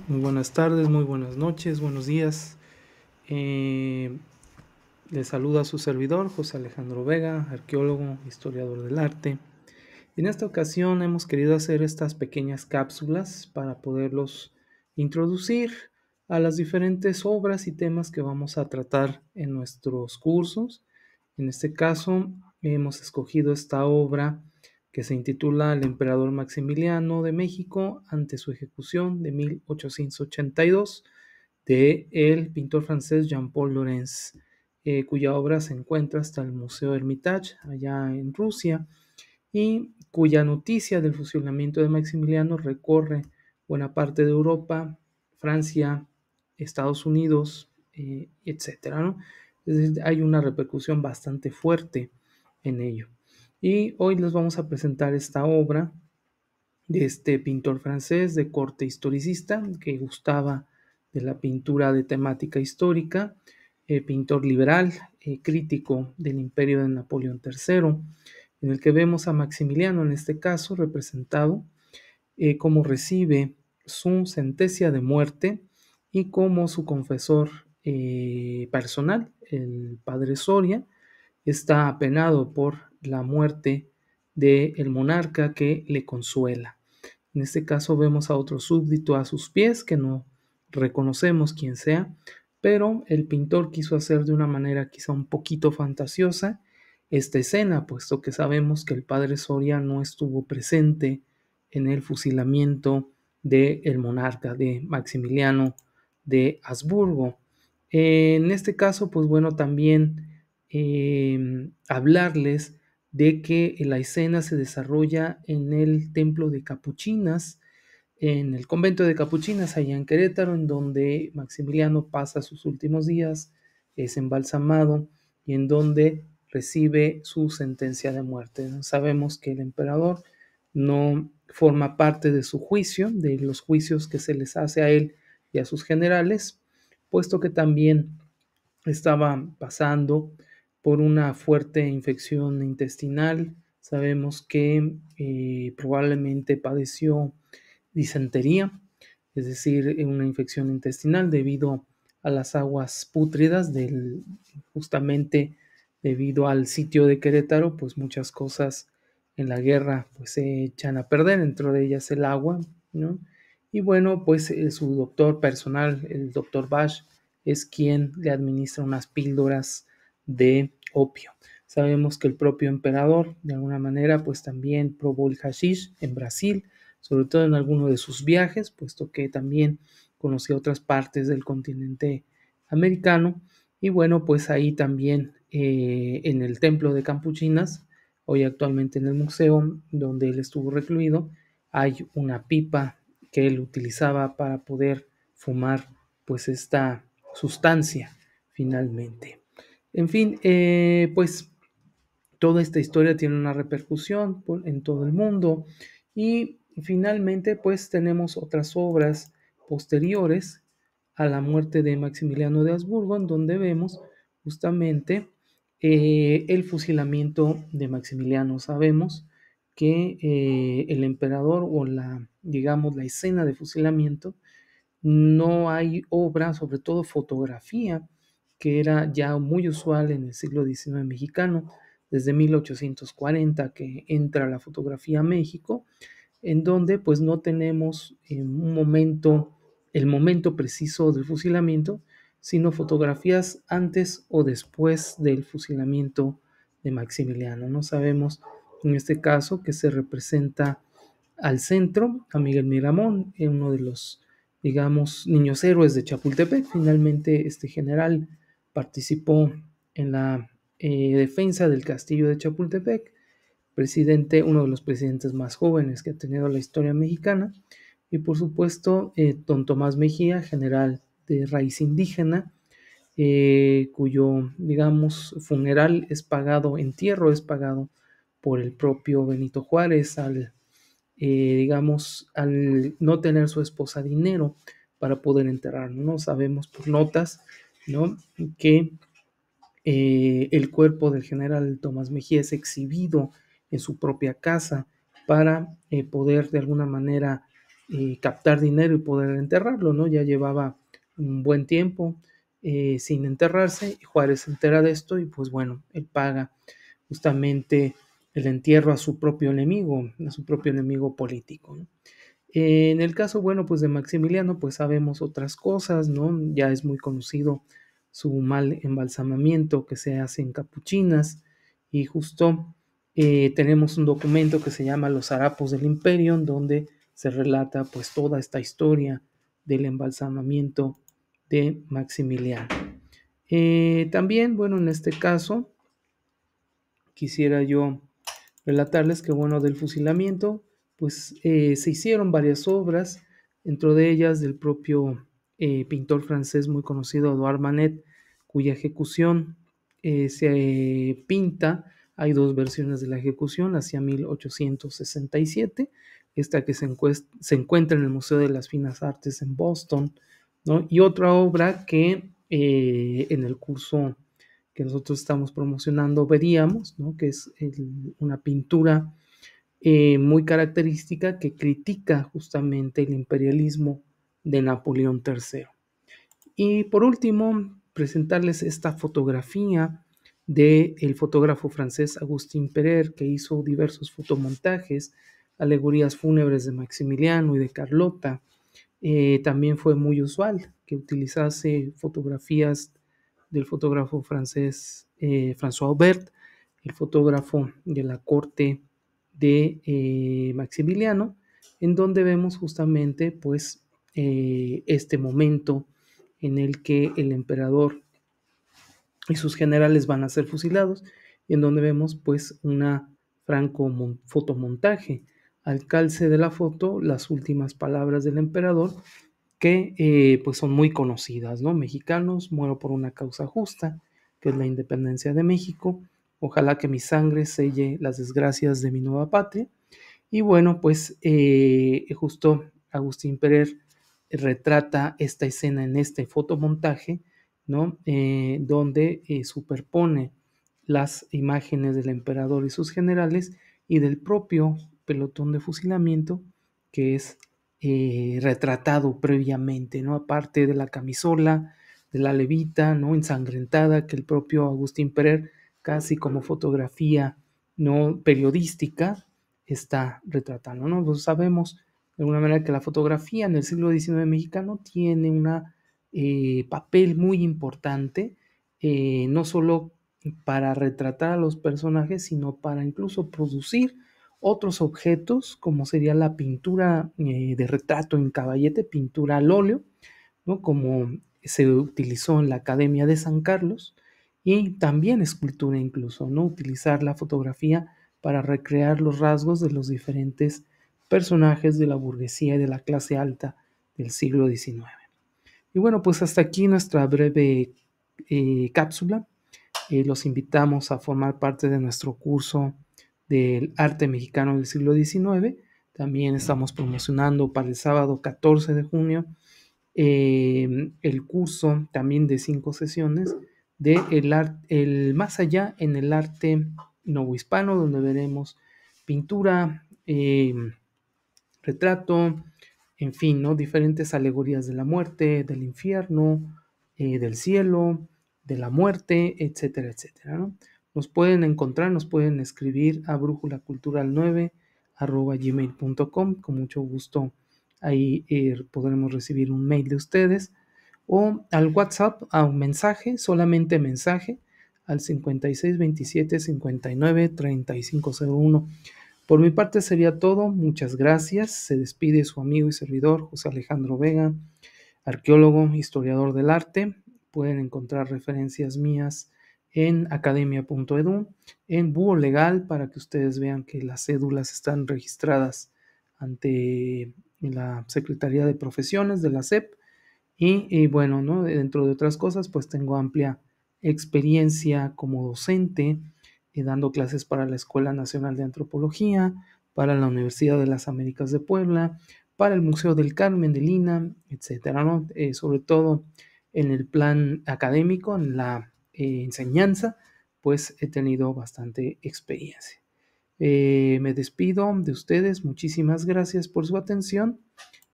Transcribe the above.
muy buenas tardes, muy buenas noches, buenos días. Les saluda a su servidor, José Alejandro Vega, arqueólogo, historiador del arte. En esta ocasión hemos querido hacer estas pequeñas cápsulas para poderlos introducir a las diferentes obras y temas que vamos a tratar en nuestros cursos. En este caso, hemos escogido esta obra que se intitula El emperador Maximiliano de México ante su ejecución de 1882 de el pintor francés Jean-Paul Laurens, cuya obra se encuentra hasta el Museo Hermitage allá en Rusia y cuya noticia del fusilamiento de Maximiliano recorre buena parte de Europa, Francia, Estados Unidos, etcétera, ¿no? Es decir, hay una repercusión bastante fuerte en ello. Y hoy les vamos a presentar esta obra de este pintor francés de corte historicista que gustaba de la pintura de temática histórica, pintor liberal, crítico del imperio de Napoleón III, en el que vemos a Maximiliano en este caso representado cómo recibe su sentencia de muerte y cómo su confesor personal, el padre Soria, está apenado por la muerte del monarca que le consuela. En este caso vemos a otro súbdito a sus pies que no reconocemos quién sea, pero el pintor quiso hacer de una manera quizá un poquito fantasiosa esta escena, puesto que sabemos que el padre Soria no estuvo presente en el fusilamiento del monarca de Maximiliano de Habsburgo. En este caso, pues bueno, también hablarles de que la escena se desarrolla en el templo de Capuchinas, en el convento de Capuchinas, allá en Querétaro, en donde Maximiliano pasa sus últimos días, es embalsamado y en donde recibe su sentencia de muerte. Sabemos que el emperador no forma parte de su juicio, de los juicios que se les hace a él y a sus generales, puesto que también estaba pasando por una fuerte infección intestinal. Sabemos que probablemente padeció disentería, es decir, una infección intestinal debido a las aguas pútridas justamente debido al sitio de Querétaro, pues muchas cosas en la guerra pues se echan a perder, dentro de ellas el agua, ¿no? Y bueno, pues su doctor personal, el doctor Bash, es quien le administra unas píldoras de opio. Sabemos que el propio emperador, de alguna manera, pues también probó el hashish en Brasil, sobre todo en alguno de sus viajes, puesto que también conocía otras partes del continente americano. Y bueno, pues ahí también en el templo de Campuchinas, hoy actualmente en el museo donde él estuvo recluido, hay una pipa que él utilizaba para poder fumar pues esta sustancia finalmente. En fin, pues toda esta historia tiene una repercusión en todo el mundo y finalmente pues tenemos otras obras posteriores a la muerte de Maximiliano de Habsburgo en donde vemos justamente el fusilamiento de Maximiliano. Sabemos que el emperador o digamos, la escena de fusilamiento, no hay obra, sobre todo fotografía, que era ya muy usual en el siglo XIX mexicano, desde 1840 que entra la fotografía a México, en donde pues no tenemos el momento preciso del fusilamiento, sino fotografías antes o después del fusilamiento de Maximiliano. No sabemos en este caso que se representa al centro a Miguel Miramón, uno de los, digamos, niños héroes de Chapultepec. Finalmente este general participó en la defensa del castillo de Chapultepec, uno de los presidentes más jóvenes que ha tenido la historia mexicana, y por supuesto don Tomás Mejía, general de raíz indígena, cuyo, digamos, entierro es pagado por el propio Benito Juárez digamos, al no tener su esposa dinero para poder enterrarlo, ¿no? Sabemos por notas, ¿no? Que el cuerpo del general Tomás Mejía es exhibido en su propia casa para poder de alguna manera captar dinero y poder enterrarlo, ¿no? Ya llevaba un buen tiempo sin enterrarse, y Juárez se entera de esto y pues bueno, él paga justamente el entierro a su propio enemigo político, ¿no? En el caso, bueno, pues de Maximiliano, pues sabemos otras cosas, ¿no? Ya es muy conocido su mal embalsamamiento que se hace en Capuchinas, y justo tenemos un documento que se llama Los Harapos del Imperio, en donde se relata pues toda esta historia del embalsamamiento de Maximiliano. También, bueno, en este caso, quisiera yo relatarles que, bueno, del fusilamiento, pues se hicieron varias obras, dentro de ellas del propio pintor francés muy conocido, Edouard Manet, cuya ejecución se pinta. Hay dos versiones de la ejecución, hacia 1867, esta que se encuentra en el Museo de las Finas Artes en Boston, ¿no? Y otra obra que en el curso que nosotros estamos promocionando veríamos, ¿no? Que es una pintura muy característica que critica justamente el imperialismo de Napoleón III. Y por último, presentarles esta fotografía del fotógrafo francés Agustín Perer, que hizo diversos fotomontajes, alegorías fúnebres de Maximiliano y de Carlota. También fue muy usual que utilizase fotografías del fotógrafo francés François Aubert, el fotógrafo de la corte de Maximiliano, en donde vemos justamente pues este momento en el que el emperador y sus generales van a ser fusilados, y en donde vemos pues una franco fotomontaje. Al calce de la foto, las últimas palabras del emperador, que pues son muy conocidas, ¿no? Mexicanos, muero por una causa justa, que es la independencia de México. Ojalá que mi sangre selle las desgracias de mi nueva patria. Y bueno, pues justo Agustín Perer retrata esta escena en este fotomontaje, ¿no? Donde superpone las imágenes del emperador y sus generales y del propio pelotón de fusilamiento que es retratado previamente, ¿no? Aparte de la camisola, de la levita, ¿no? Ensangrentada, que el propio Agustín Perer, casi como fotografía, ¿no? Periodística, está retratando, ¿no? Pues sabemos de alguna manera que la fotografía en el siglo XIX mexicano tiene un papel muy importante, no solo para retratar a los personajes, sino para incluso producir otros objetos, como sería la pintura de retrato en caballete, pintura al óleo, ¿no? Como se utilizó en la Academia de San Carlos, y también escultura incluso, ¿no? Utilizar la fotografía para recrear los rasgos de los diferentes personajes de la burguesía y de la clase alta del siglo XIX. Y bueno, pues hasta aquí nuestra breve cápsula. Los invitamos a formar parte de nuestro curso del arte mexicano del siglo XIX. También estamos promocionando para el sábado 14 de junio el curso también de 5 sesiones de el más allá en el arte novohispano, donde veremos pintura, retrato, en fin, ¿no? Diferentes alegorías de la muerte, del infierno, del cielo, de la muerte, etcétera, etcétera, ¿no? Nos pueden encontrar, nos pueden escribir a brújulacultural9@gmail.com. Con mucho gusto ahí podremos recibir un mail de ustedes, o al WhatsApp, a un mensaje, solamente mensaje, al 56 27 59 3501. Por mi parte sería todo, muchas gracias. Se despide su amigo y servidor José Alejandro Vega, arqueólogo, historiador del arte. Pueden encontrar referencias mías en academia.edu, en Búho Legal, para que ustedes vean que las cédulas están registradas ante la Secretaría de Profesiones de la SEP. Y bueno, ¿no? Dentro de otras cosas, pues tengo amplia experiencia como docente, dando clases para la Escuela Nacional de Antropología, para la Universidad de las Américas de Puebla, para el Museo del Carmen de Lina, etcétera, ¿no? Sobre todo en el plan académico, en la enseñanza, pues he tenido bastante experiencia. Me despido de ustedes, muchísimas gracias por su atención